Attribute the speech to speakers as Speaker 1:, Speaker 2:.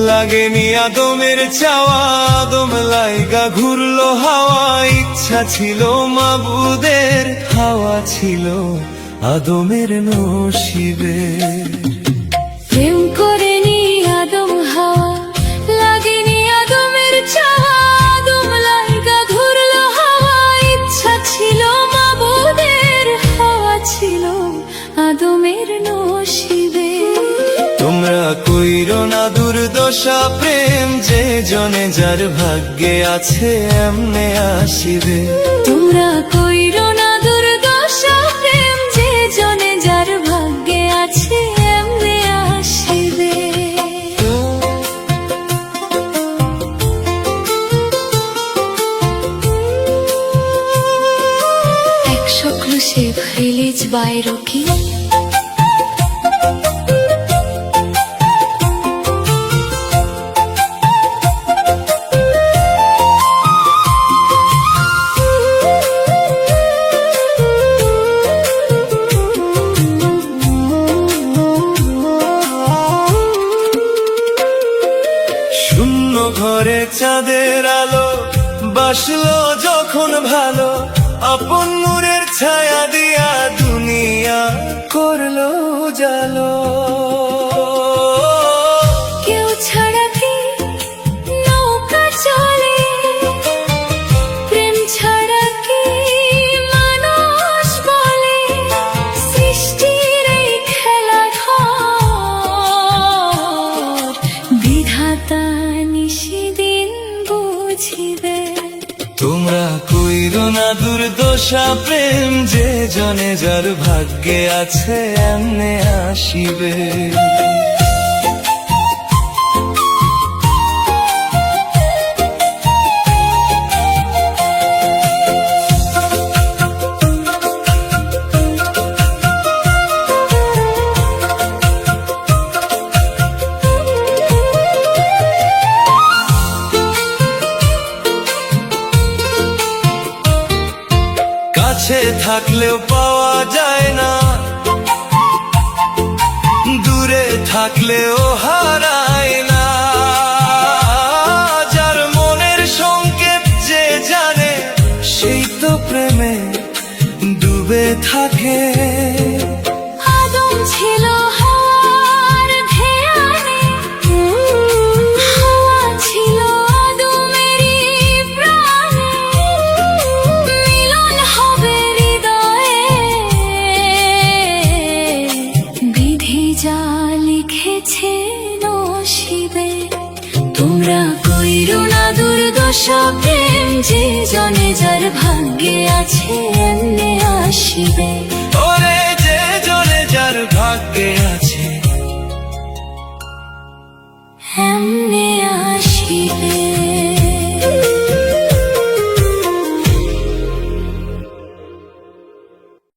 Speaker 1: লাগেনি আদমের চাওয়া, আদম লাইগা ঘুরলো হাওয়া। ইচ্ছা ছিল মাবুদের, হাওয়া ছিল আদমের নসিবে।
Speaker 2: প্রেম করেনি আদম হাওয়া, লাগেনি আদমের চাওয়া, আদম লাইগা ঘুরলো হাওয়া। ইচ্ছা ছিল মাবুদের, হাওয়া ছিল আদমের নসিবে।
Speaker 1: তোমরা কইরো না দুর্দশা, প্রেম যে জনে যার ভাগ্যে আছে এমনে আসিবে।
Speaker 2: তোমরা কইরো না দুর্দশা, প্রেম যে জনে যার ভাগ্যে আছে এমনে আসিবে। Exclusive release by Rocky.
Speaker 1: শূন্য ঘরে চাঁদের আলো বাসলো যখন ভালো, আপন নূরের ছায়া দিয়া দুনিয়া করলো জালো।
Speaker 2: কেউ ছাড়া কি নৌকা চলে, প্রেম ছাড়া কি মানুষ বলে। সৃষ্টির এই খেলাঘর বিধাতা নিশিদিন বুঝিবে।
Speaker 1: তোমরা কইরো না দুর্দশা, প্রেম যে জনে যার ভাগ্যে আছে এমনে আসিবে। কাছে থাকলেও পাওয়া যায় না, দূরে থাকলেও হারায় না। যার মনের সংকেত যে জানে, সেই তো প্রেমে ডুবে থাকে।
Speaker 2: আদম ছিল হাওয়ার ধ্যানে, হাওয়া ছিল আদমেরই প্রাণে। মিলন হবে হৃদয়ে, বিধি যা লিখেছে নসিবে। তোমরা কইরো না দুর্দশা, প্রেম যে জনে যার ভাগ্যে আছে এমনে আসিবে।
Speaker 1: ওরে যে জনে যার ভাগ্যে আছে